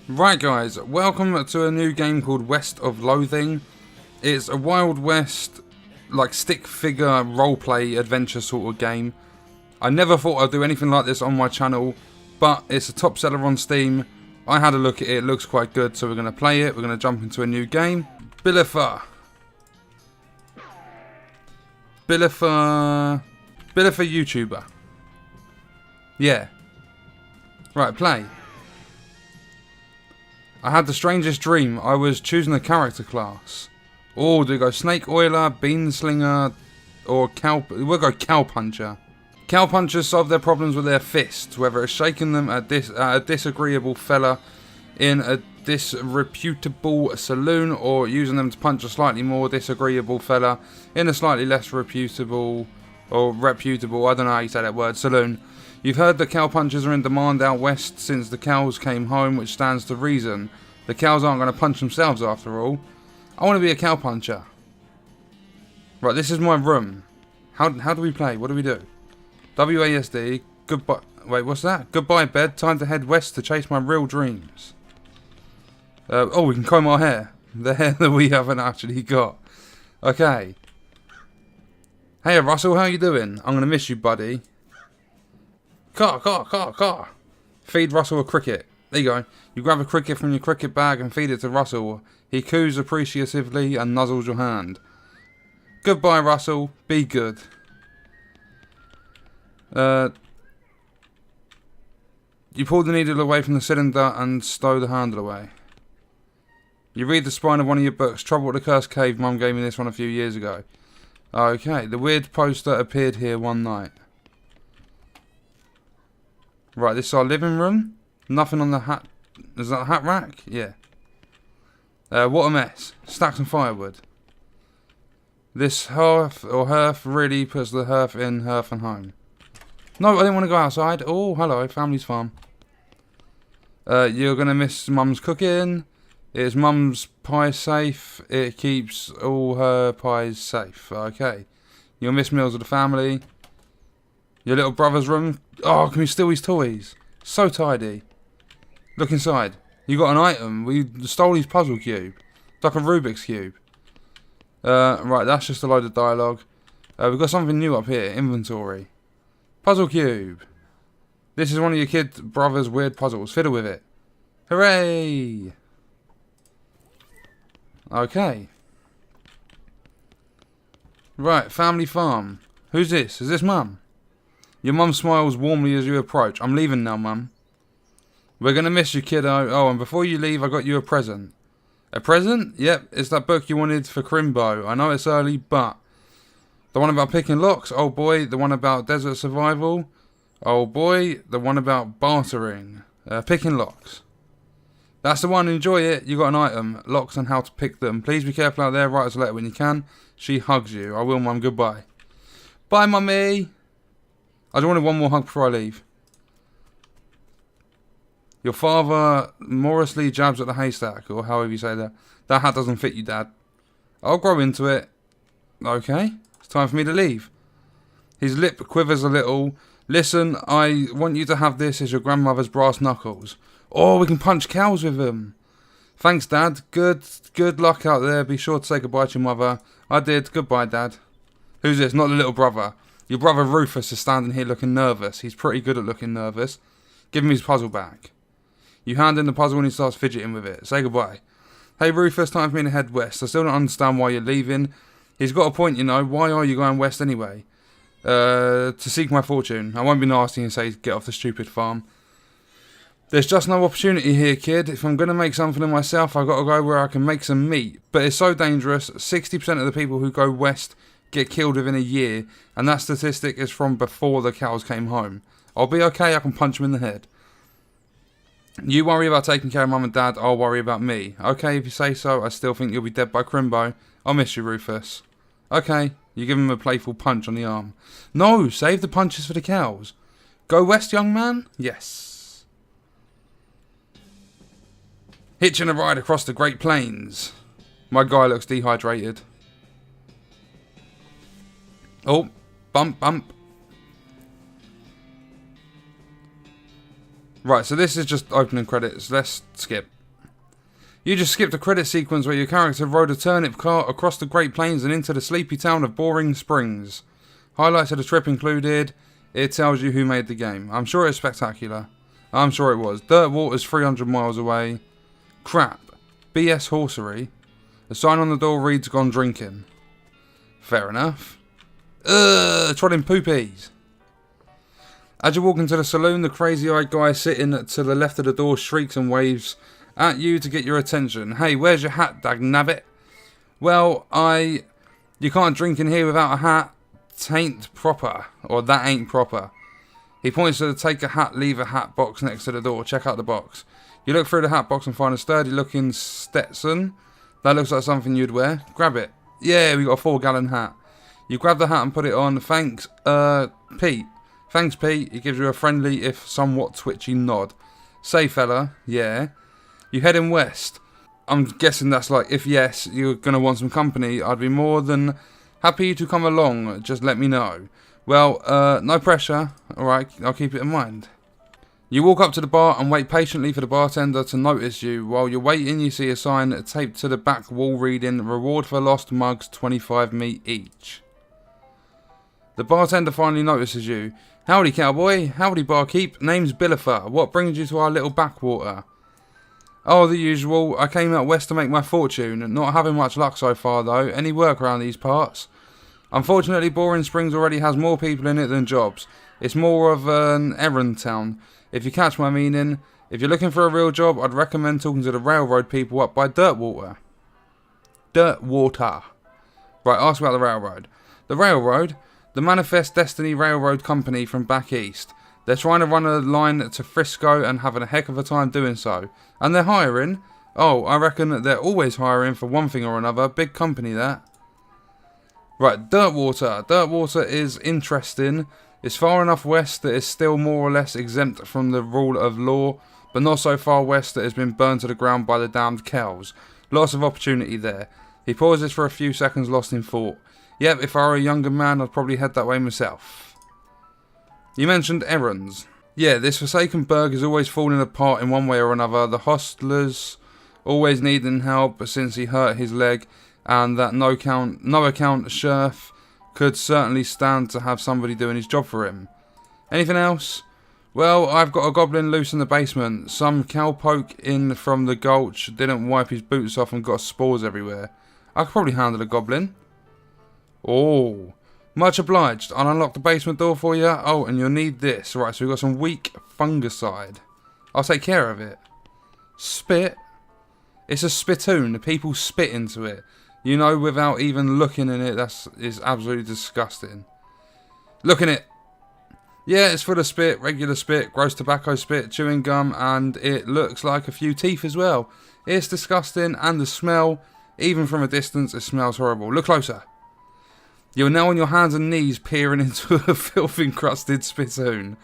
Right guys, welcome to a new game called West of Loathing. It's a Wild West, like stick figure roleplay adventure sort of game. I never thought I'd do anything like this on my channel, but it's a top seller on Steam. I had a look at it, it looks quite good, so we're going to play it. We're going to jump into a new game. BILLITHA. BILLITHA YouTuber. Yeah. Right, play. I had the strangest dream. I was choosing a character class. Oh, do we go Snake Oiler, Bean Slinger, or Cow... We'll go Cowpuncher. Cowpunchers solve their problems with their fists, whether it's shaking them at a disagreeable fella in a disreputable saloon, or using them to punch a slightly more disagreeable fella in a slightly less reputable, or reputable, I don't know how you say that word, saloon. You've heard that cowpunchers are in demand out west since the cows came home, which stands to reason. The cows aren't going to punch themselves after all. I want to be a cowpuncher. Right, this is my room. How do we play? What do we do? WASD, goodbye. Wait, what's that? Goodbye bed, time to head west to chase my real dreams. Oh, we can comb our hair. The hair that we haven't actually got. Okay. Hey Russell, how you doing? I'm going to miss you, buddy. Car. Feed Russell a cricket. There you go. You grab a cricket from your cricket bag and feed it to Russell. He coos appreciatively and nuzzles your hand. Goodbye, Russell. Be good. You pull the needle away from the cylinder and stow the handle away. You read the spine of one of your books. Trouble at the Cursed Cave. Mum gave me this one a few years ago. Okay. The weird poster appeared here one night. Right, this is our living room. Nothing on the hat. Is that a hat rack? Yeah. What a mess. Stacks of firewood. This hearth really puts the hearth in hearth and home. No, I didn't want to go outside. Oh, hello, family's farm. You're going to miss Mum's cooking. Is Mum's pie safe? It keeps all her pies safe. Okay. You'll miss meals with the family. Your little brother's room. Oh, can we steal his toys? So tidy. Look inside. You got an item. We stole his puzzle cube. It's like a Rubik's Cube. Right, that's just a load of dialogue. We've got something new up here. Inventory. Puzzle cube. This is one of your kid brother's weird puzzles. Fiddle with it. Hooray! Okay. Right, family farm. Who's this? Is this Mum? Your mum smiles warmly as you approach. I'm leaving now, Mum. We're going to miss you, kiddo. Oh, and before you leave, I got you a present. A present? Yep, it's that book you wanted for Crimbo. I know it's early, but... The one about picking locks? Oh boy. The one about desert survival? Oh boy. The one about bartering. Picking locks. That's the one. Enjoy it. You got an item. Locks and how to pick them. Please be careful out there. Write us a letter when you can. She hugs you. I will, Mum. Goodbye. Bye, Mummy. I just wanted one more hug before I leave. Your father morosely jabs at the haystack, or however you say that. That hat doesn't fit you, Dad. I'll grow into it. Okay, it's time for me to leave. His lip quivers a little. Listen, I want you to have this as your grandmother's brass knuckles. Oh, we can punch cows with them. Thanks, Dad. Good luck out there. Be sure to say goodbye to your mother. I did. Goodbye, Dad. Who's this? Not the little brother. Your brother Rufus is standing here looking nervous. He's pretty good at looking nervous. Give him his puzzle back. You hand in the puzzle and he starts fidgeting with it. Say goodbye. Hey Rufus, time for me to head west. I still don't understand why you're leaving. He's got a point, you know. Why are you going west anyway? To seek my fortune. I won't be nasty and say get off the stupid farm. There's just no opportunity here, kid. If I'm going to make something of myself, I've got to go where I can make some meat. But it's so dangerous. 60% of the people who go west get killed within a year, and that statistic is from before the cows came home. I'll be okay, I can punch him in the head. You worry about taking care of Mum and Dad, I'll worry about me. Okay, if you say so. I still think you'll be dead by Crimbo. I'll miss you, Rufus. Okay, you give him a playful punch on the arm. No, save the punches for the cows. Go west, young man? Yes. Hitching a ride across the Great Plains. My guy looks dehydrated. Oh, bump. Right, so this is just opening credits. Let's skip. You just skipped a credit sequence where your character rode a turnip cart across the Great Plains and into the sleepy town of Boring Springs. Highlights of the trip included, it tells you who made the game. I'm sure it's spectacular. I'm sure it was. Dirt Water's 300 miles away. Crap. BS Horsery. The sign on the door reads Gone Drinking. Fair enough. Trotting poopies. As you walk into the saloon, the crazy-eyed guy sitting to the left of the door shrieks and waves at you to get your attention. Hey, where's your hat, dagnabbit? Well, you can't drink in here without a hat. Tain't proper. Or that ain't proper. He points to the take a hat, leave a hat box next to the door. Check out the box. You look through the hat box and find a sturdy-looking Stetson. That looks like something you'd wear. Grab it. Yeah, we got a 4-gallon hat. You grab the hat and put it on. Thanks, Pete. Thanks, Pete. He gives you a friendly, if somewhat twitchy nod. Say, fella. Yeah. You heading west. I'm guessing that's like, if yes, you're going to want some company, I'd be more than happy to come along. Just let me know. Well, no pressure. Alright, I'll keep it in mind. You walk up to the bar and wait patiently for the bartender to notice you. While you're waiting, you see a sign taped to the back wall reading, Reward for lost mugs, 25 me each. The bartender finally notices you. Howdy, cowboy. Howdy, barkeep. Name's BILLITHA. What brings you to our little backwater? Oh, the usual. I came out west to make my fortune. Not having much luck so far, though. Any work around these parts? Unfortunately, Boring Springs already has more people in it than jobs. It's more of an errand town. If you catch my meaning, if you're looking for a real job, I'd recommend talking to the railroad people up by Dirtwater. Dirtwater. Right, ask about the railroad. The railroad? The Manifest Destiny Railroad Company from back east. They're trying to run a line to Frisco and having a heck of a time doing so. And they're hiring? Oh, I reckon they're always hiring for one thing or another. Big company, that. Right, Dirtwater. Dirtwater is interesting. It's far enough west that it's still more or less exempt from the rule of law, but not so far west that it's been burned to the ground by the damned cows. Lots of opportunity there. He pauses for a few seconds, lost in thought. Yep, if I were a younger man, I'd probably head that way myself. You mentioned errands. Yeah, this forsaken burg is always falling apart in one way or another. The hostlers always needing help since he hurt his leg, and that no account sheriff could certainly stand to have somebody doing his job for him. Anything else? Well, I've got a goblin loose in the basement. Some cowpoke in from the gulch didn't wipe his boots off and got spores everywhere. I could probably handle a goblin. Oh, much obliged. I'll unlock the basement door for you. Oh, and you'll need this. Right, so we've got some weak fungicide. I'll take care of it. Spit? It's a spittoon. People spit into it. You know, without even looking in it, is absolutely disgusting. Look in it. Yeah, it's full of spit, regular spit, gross tobacco spit, chewing gum, and it looks like a few teeth as well. It's disgusting, and the smell, even from a distance, it smells horrible. Look closer. You're now on your hands and knees peering into a filth-encrusted spittoon.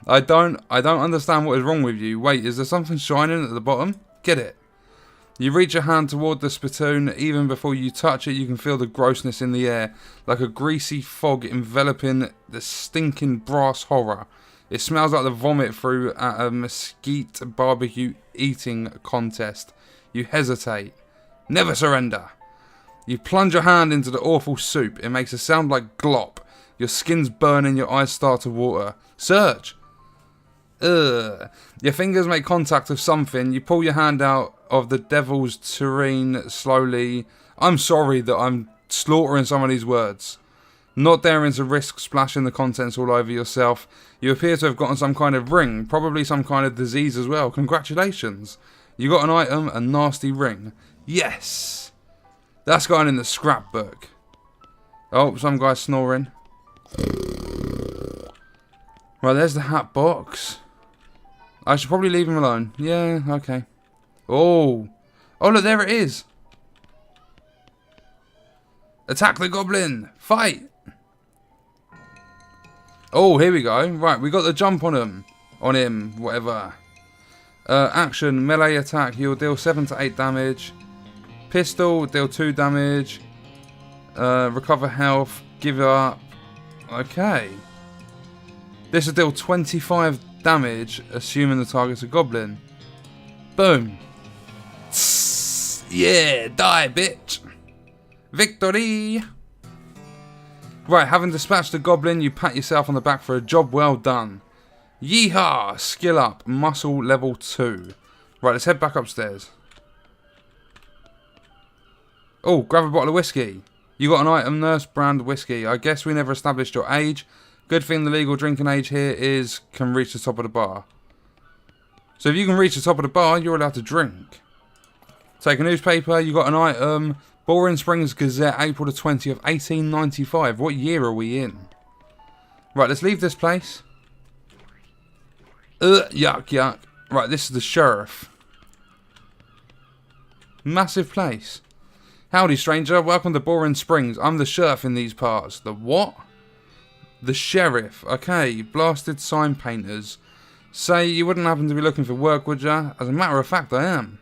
I don't understand what is wrong with you. Wait, is there something shining at the bottom? Get it. You reach your hand toward the spittoon. Even before you touch it, you can feel the grossness in the air, like a greasy fog enveloping the stinking brass horror. It smells like the vomit through at a mesquite barbecue eating contest. You hesitate. Never surrender. You plunge your hand into the awful soup. It makes a sound like glop. Your skin's burning, your eyes start to water. Search! Ugh. Your fingers make contact with something. You pull your hand out of the devil's tureen slowly. I'm sorry that I'm slaughtering some of these words. Not daring to risk splashing the contents all over yourself, you appear to have gotten some kind of ring. Probably some kind of disease as well. Congratulations. You got an item, a nasty ring. Yes! That's going in the scrapbook. Oh, some guy's snoring. Right, there's the hat box. I should probably leave him alone. Yeah, okay. Oh. Oh, look, there it is. Attack the goblin. Fight. Oh, here we go. Right, we got the jump on him. On him, whatever. Action, melee attack. He'll deal 7 to 8 damage. Pistol, deal 2 damage. Recover health. Give up. Okay. This will deal 25 damage, assuming the target's a goblin. Boom. Yeah, die, bitch. Victory. Right, having dispatched the goblin, you pat yourself on the back for a job well done. Yeehaw! Skill up. Muscle level 2. Right, let's head back upstairs. Oh, grab a bottle of whiskey. You got an item, nurse brand whiskey. I guess we never established your age. Good thing the legal drinking age here can reach the top of the bar. So if you can reach the top of the bar, you're allowed to drink. Take a newspaper. You got an item. Boring Springs Gazette, April the 20th, 1895. What year are we in? Right, let's leave this place. Yuck, yuck. Right, this is the sheriff. Massive place. Howdy, stranger. Welcome to Boring Springs. I'm the sheriff in these parts. The what? The sheriff. Okay, blasted sign painters. Say, you wouldn't happen to be looking for work, would ya? As a matter of fact, I am.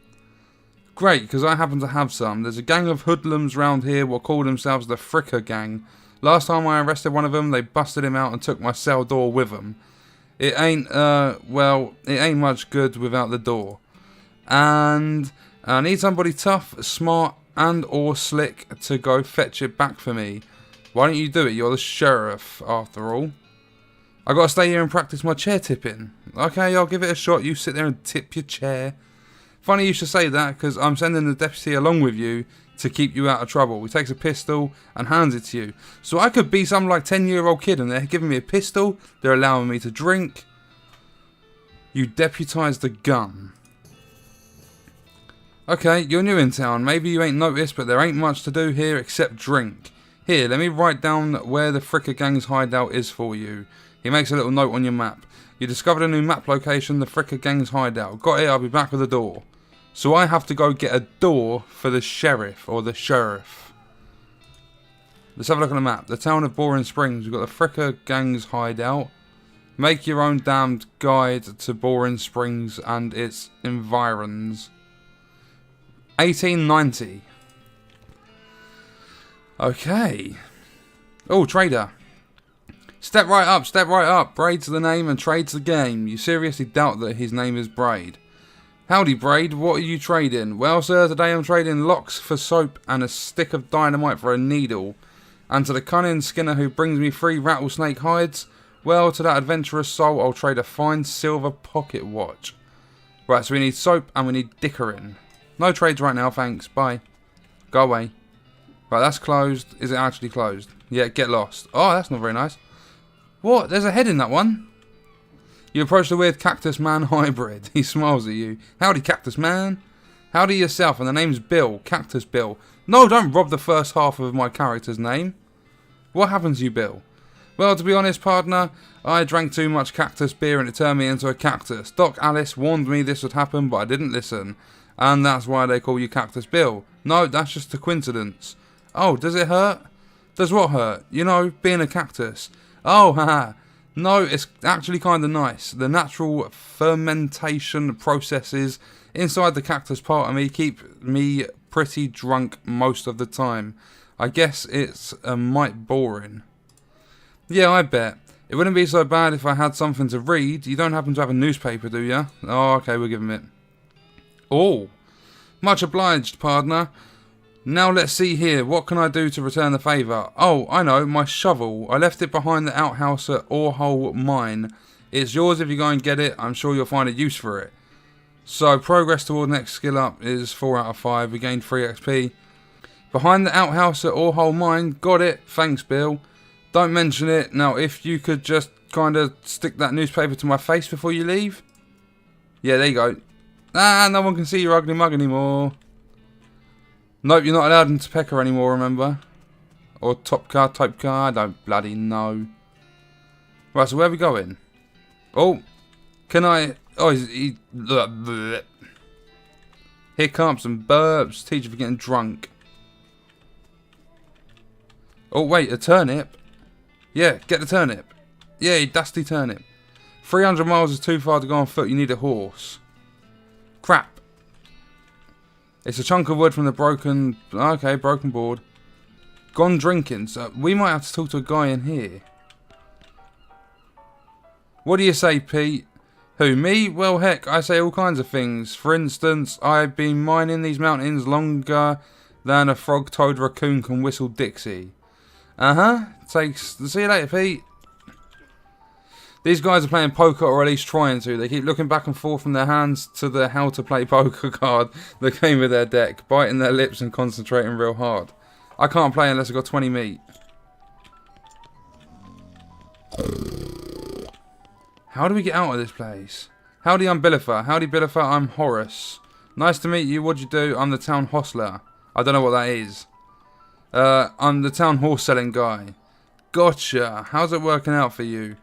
Great, because I happen to have some. There's a gang of hoodlums round here what call themselves the Fricker Gang. Last time I arrested one of them, they busted him out and took my cell door with them. It ain't, well, it ain't much good without the door. And I need somebody tough, smart, and or slick to go fetch it back for me. Why don't you do it? You're the sheriff, after all. I gotta stay here and practice my chair tipping. Okay, I'll give it a shot. You sit there and tip your chair. Funny you should say that, because I'm sending the deputy along with you to keep you out of trouble. He takes a pistol and hands it to you. So I could be some like 10-year-old kid and they're giving me a pistol. They're allowing me to drink. You deputise the gun. Okay, you're new in town. Maybe you ain't noticed, but there ain't much to do here except drink. Here, let me write down where the Fricker Gang's hideout is for you. He makes a little note on your map. You discovered a new map location, the Fricker Gang's hideout. Got it, I'll be back with a door. So I have to go get a door for the sheriff, or the sheriff. Let's have a look at the map. The town of Boring Springs. We've got the Fricker Gang's hideout. Make your own damned guide to Boring Springs and its environs. 1890. Okay. Oh, trader. Step right up, step right up. Braid's the name and trade's the game. You seriously doubt that his name is Braid? Howdy, Braid. What are you trading? Well, sir, today I'm trading locks for soap and a stick of dynamite for a needle. And to the cunning skinner who brings me 3 rattlesnake hides, well, to that adventurous soul, I'll trade a fine silver pocket watch. Right, so we need soap and we need dickering. No trades right now, thanks. Bye. Go away. Right, that's closed. Is it actually closed? Yeah, get lost. Oh, that's not very nice. What? There's a head in that one. You approach the weird Cactus Man hybrid. He smiles at you. Howdy, Cactus Man. Howdy yourself, and the name's Bill. Cactus Bill. No, don't rob the first half of my character's name. What happened to you, Bill? Well, to be honest, partner, I drank too much cactus beer and it turned me into a cactus. Doc Alice warned me this would happen, but I didn't listen. And that's why they call you Cactus Bill. No, that's just a coincidence. Oh, does it hurt? Does what hurt? You know, being a cactus. Oh, haha. No, it's actually kind of nice. The natural fermentation processes inside the cactus part of me keep me pretty drunk most of the time. I guess it's mite boring. Yeah, I bet. It wouldn't be so bad if I had something to read. You don't happen to have a newspaper, do you? Oh, okay, we'll give him it. Oh, much obliged, partner. Now let's see here. What can I do to return the favour? Oh, I know, my shovel. I left it behind the outhouse at Orehole Mine. It's yours if you go and get it. I'm sure you'll find a use for it. So, progress toward next skill up is 4 out of 5. We gained 3 XP. Behind the outhouse at Orehole Mine. Got it. Thanks, Bill. Don't mention it. Now, if you could just kind of stick that newspaper to my face before you leave. Yeah, there you go. Ah, no one can see your ugly mug anymore. Nope, you're not allowed into Pecker anymore, remember? Or Top Car, Type Car, I don't bloody know. Right, so where are we going? Oh, can I... Oh, he... Hiccups and burps. Teacher for getting drunk. Oh, wait, a turnip? Yeah, get the turnip. Yeah, dusty turnip. 300 miles is too far to go on foot. You need a horse. Crap. It's a chunk of wood from the broken... Okay, broken board. Gone drinking. So we might have to talk to a guy in here. What do you say, Pete? Who, me? Well, heck, I say all kinds of things. For instance, I've been mining these mountains longer than a frog-toed raccoon can whistle Dixie. Takes... See you later, Pete. These guys are playing poker, or at least trying to. They keep looking back and forth from their hands to the how to play poker card that came with their deck, biting their lips and concentrating real hard. I can't play unless I've got 20 meat. How do we get out of this place? Howdy, I'm BILLITHA. Howdy, BILLITHA, I'm Horace. Nice to meet you. What'd you do? I'm the town hostler. I don't know what that is. I'm the town horse selling guy. Gotcha. How's it working out for you?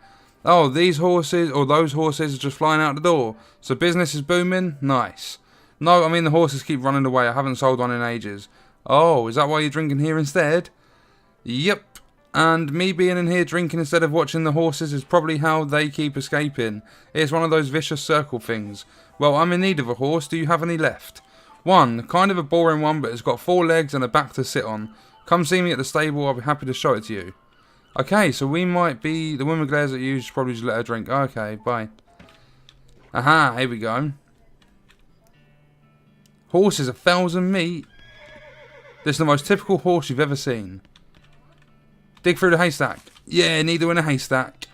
Oh, these horses, or those horses, are just flying out the door. So business is booming? Nice. No, I mean the horses keep running away. I haven't sold one in ages. Oh, is that why you're drinking here instead? Yep. And me being in here drinking instead of watching the horses is probably how they keep escaping. It's one of those vicious circle things. Well, I'm in need of a horse. Do you have any left? One. Kind of a boring one, but it's got 4 legs and a back to sit on. Come see me at the stable. I'll be happy to show it to you. Okay, so we might be... The woman glares at you. You should probably just let her drink. Okay, bye. Aha, here we go. Horse is 1,000 meat. This is the most typical horse you've ever seen. Dig through the haystack. Yeah, needle in a haystack.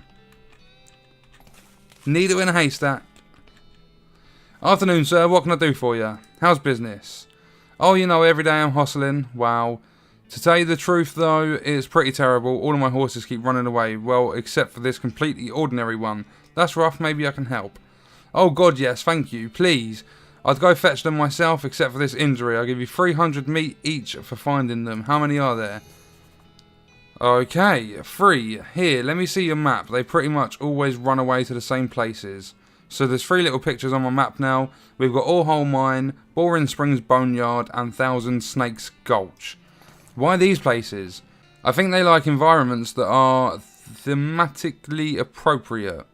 Needle in a haystack. Afternoon, sir. What can I do for you? How's business? Oh, you know, every day I'm hustling. Wow. To tell you the truth, though, it's pretty terrible. All of my horses keep running away. Well, except for this completely ordinary one. That's rough. Maybe I can help. Oh, God, yes. Thank you. Please. I'd go fetch them myself, except for this injury. I'll give you 300 meat each for finding them. How many are there? Okay, 3. Here, let me see your map. They pretty much always run away to the same places. So there's 3 little pictures on my map now. We've got All-Hole Mine, Boring Springs Boneyard, and Thousand Snakes Gulch. Why these places? I think they like environments that are thematically appropriate.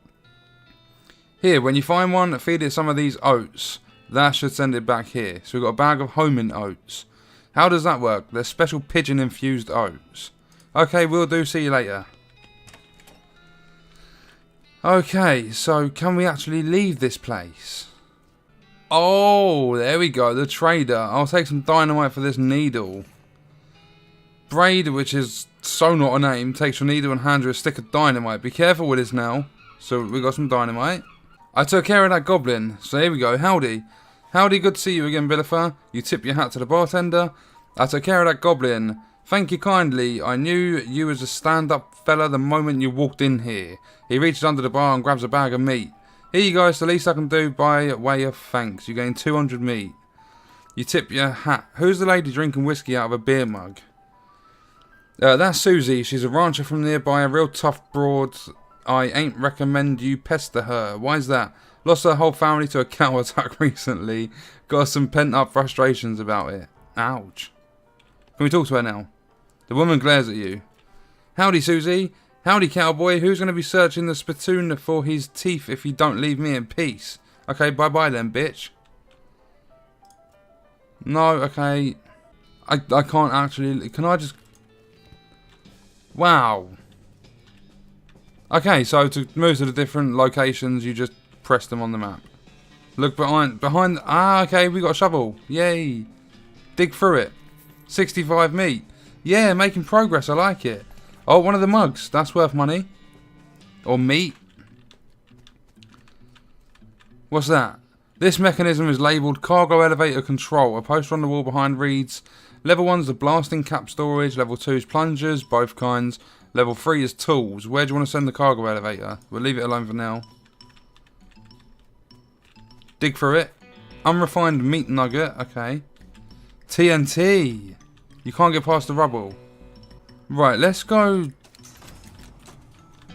Here, when you find one, feed it some of these oats. That should send it back here. So we've got a bag of homing oats. How does that work? They're special pigeon-infused oats. Okay, will do. See you later. Okay, so can we actually leave this place? Oh, there we go. The trader. I'll take some dynamite for this needle. Braid, which is so not a name, takes your needle and hands you a stick of dynamite. Be careful with this now. So we got some dynamite. I took care of that goblin. So here we go. Howdy. Howdy, good to see you again, BILLITHA. You tip your hat to the bartender. I took care of that goblin. Thank you kindly. I knew you was a stand-up fella the moment you walked in here. He reaches under the bar and grabs a bag of meat. Here you go. It's the least I can do by way of thanks. You gain 200 meat. You tip your hat. Who's the lady drinking whiskey out of a beer mug? That's Susie. She's a rancher from nearby, a real tough broad. I ain't recommend you pester her. Why's that? Lost her whole family to a cow attack recently. Got some pent-up frustrations about it. Ouch. Can we talk to her now? The woman glares at you. Howdy, Susie. Howdy, cowboy. Who's going to be searching the spittoon for his teeth if you don't leave me in peace? Okay, bye-bye then, bitch. No, okay. I can't actually... Can I just... Wow. Okay, so to move to the different locations, you just press them on the map. Look behind... Ah, okay, we got a shovel. Yay. Dig through it. 65 meat. Yeah, making progress. I like it. Oh, one of the mugs. That's worth money. Or meat. What's that? This mechanism is labelled Cargo Elevator Control. A poster on the wall behind reads, Level 1's the blasting cap storage. Level 2's plungers, both kinds. Level 3 is tools. Where do you want to send the cargo elevator? We'll leave it alone for now. Dig through it. Unrefined meat nugget. Okay. TNT. You can't get past the rubble. Right, let's go.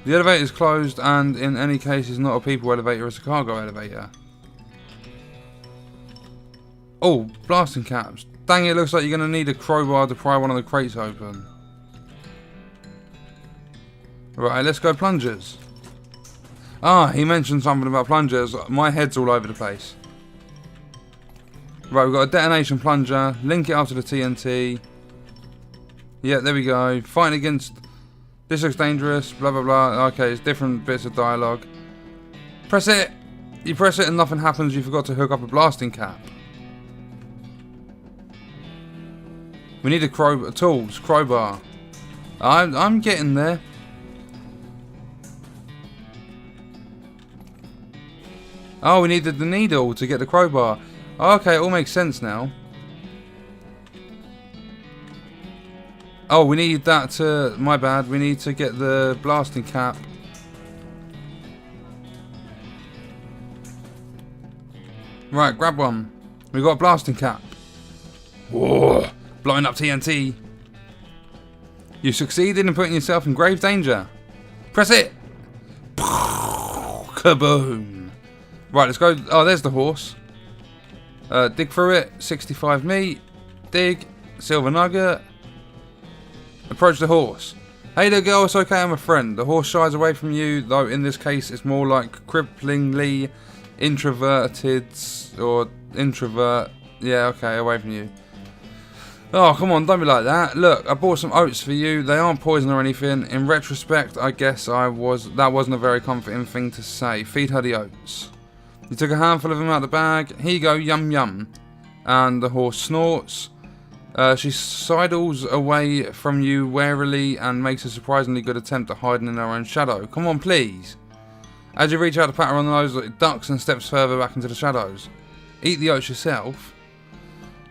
The elevator is closed, and in any case, it's not a people elevator, it's a cargo elevator. Oh, blasting caps. Dang, it looks like you're going to need a crowbar to pry one of the crates open. Right, let's go plungers. Ah, he mentioned something about plungers. My head's all over the place. Right, we've got a detonation plunger. Link it up to the TNT. Yeah, there we go. Fighting against... This looks dangerous. Blah, blah, blah. Okay, it's different bits of dialogue. Press it! You press it and nothing happens. You forgot to hook up a blasting cap. We need a crowbar. I'm getting there. Oh, we needed the needle to get the crowbar. Okay, it all makes sense now. Oh, we need that to... My bad. We need to get the blasting cap. Right, grab one. We got a blasting cap. Whoa, blowing up TNT. You succeeded in putting yourself in grave danger. Press it. Kaboom. Right, let's go. Oh, there's the horse. Dig through it. 65 meat. Dig. Silver nugget. Approach the horse. Hey there, girl. It's okay. I'm a friend. The horse shies away from you, though in this case it's more like cripplingly introverted or introvert. Yeah, okay, away from you. Oh, come on, don't be like that. Look, I bought some oats for you. They aren't poison or anything. In retrospect, I guess that wasn't a very comforting thing to say. Feed her the oats. You took a handful of them out of the bag. Here you go, yum yum. And the horse snorts. She sidles away from you warily and makes a surprisingly good attempt at hiding in her own shadow. Come on, please. As you reach out to pat her on the nose, it ducks and steps further back into the shadows. Eat the oats yourself.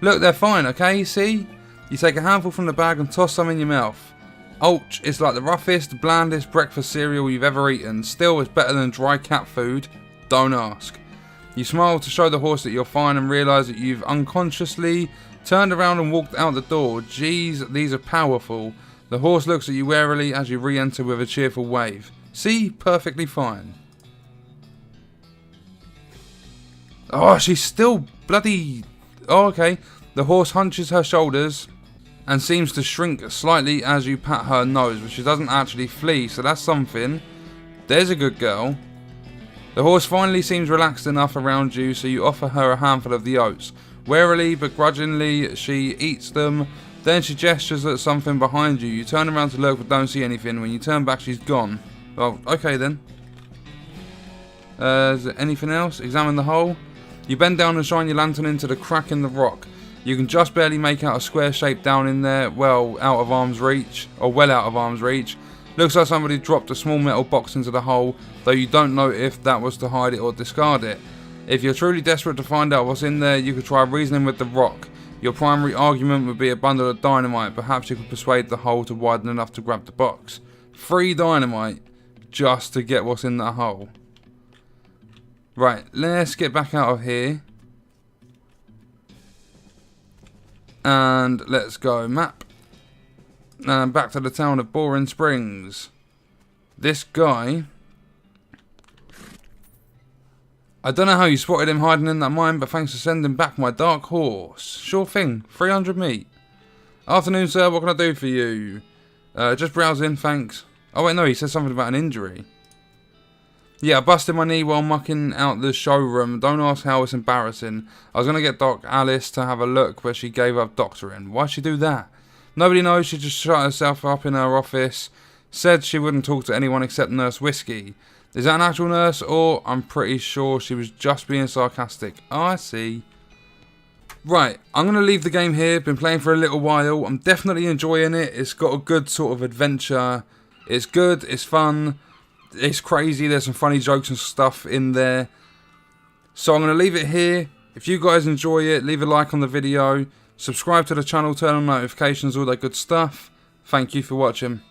Look, they're fine, okay? See? You take a handful from the bag and toss some in your mouth. Ouch, it's like the roughest, blandest breakfast cereal you've ever eaten. Still, it's better than dry cat food. Don't ask. You smile to show the horse that you're fine and realise that you've unconsciously turned around and walked out the door. Jeez, these are powerful. The horse looks at you warily as you re-enter with a cheerful wave. See? Perfectly fine. Oh, she's still bloody... Oh, okay. The horse hunches her shoulders and seems to shrink slightly as you pat her nose, but she doesn't actually flee, so that's something. There's a good girl. The horse finally seems relaxed enough around you, so you offer her a handful of the oats. Warily but grudgingly, she eats them. Then she gestures at something behind you. You turn around to look but don't see anything. When you turn back, she's gone. Well, okay then. Is there anything else? Examine the hole. You bend down and shine your lantern into the crack in the rock. You can just barely make out a square shape down in there, well out of arm's reach. Looks like somebody dropped a small metal box into the hole, though you don't know if that was to hide it or discard it. If you're truly desperate to find out what's in there, you could try reasoning with the rock. Your primary argument would be a bundle of dynamite. Perhaps you could persuade the hole to widen enough to grab the box. 3 dynamite just to get what's in that hole. Right, let's get back out of here. And let's go map. And back to the town of Boring Springs. This guy... I don't know how you spotted him hiding in that mine, but thanks for sending back my dark horse. Sure thing, 300 meat. Afternoon, sir, what can I do for you? Just browsing, thanks. Oh wait, no, he said something about an injury. Yeah, I busted my knee while mucking out the showroom. Don't ask how, it's embarrassing. I was going to get Doc Alice to have a look, but she gave up doctoring. Why'd she do that? Nobody knows, she just shut herself up in her office. Said she wouldn't talk to anyone except Nurse Whiskey. Is that an actual nurse, or I'm pretty sure she was just being sarcastic? Oh, I see. Right, I'm going to leave the game here. Been playing for a little while. I'm definitely enjoying it. It's got a good sort of adventure. It's good, it's fun. It's crazy, there's some funny jokes and stuff in there. So I'm going to leave it here. If you guys enjoy it, leave a like on the video. Subscribe to the channel, turn on notifications, all that good stuff. Thank you for watching.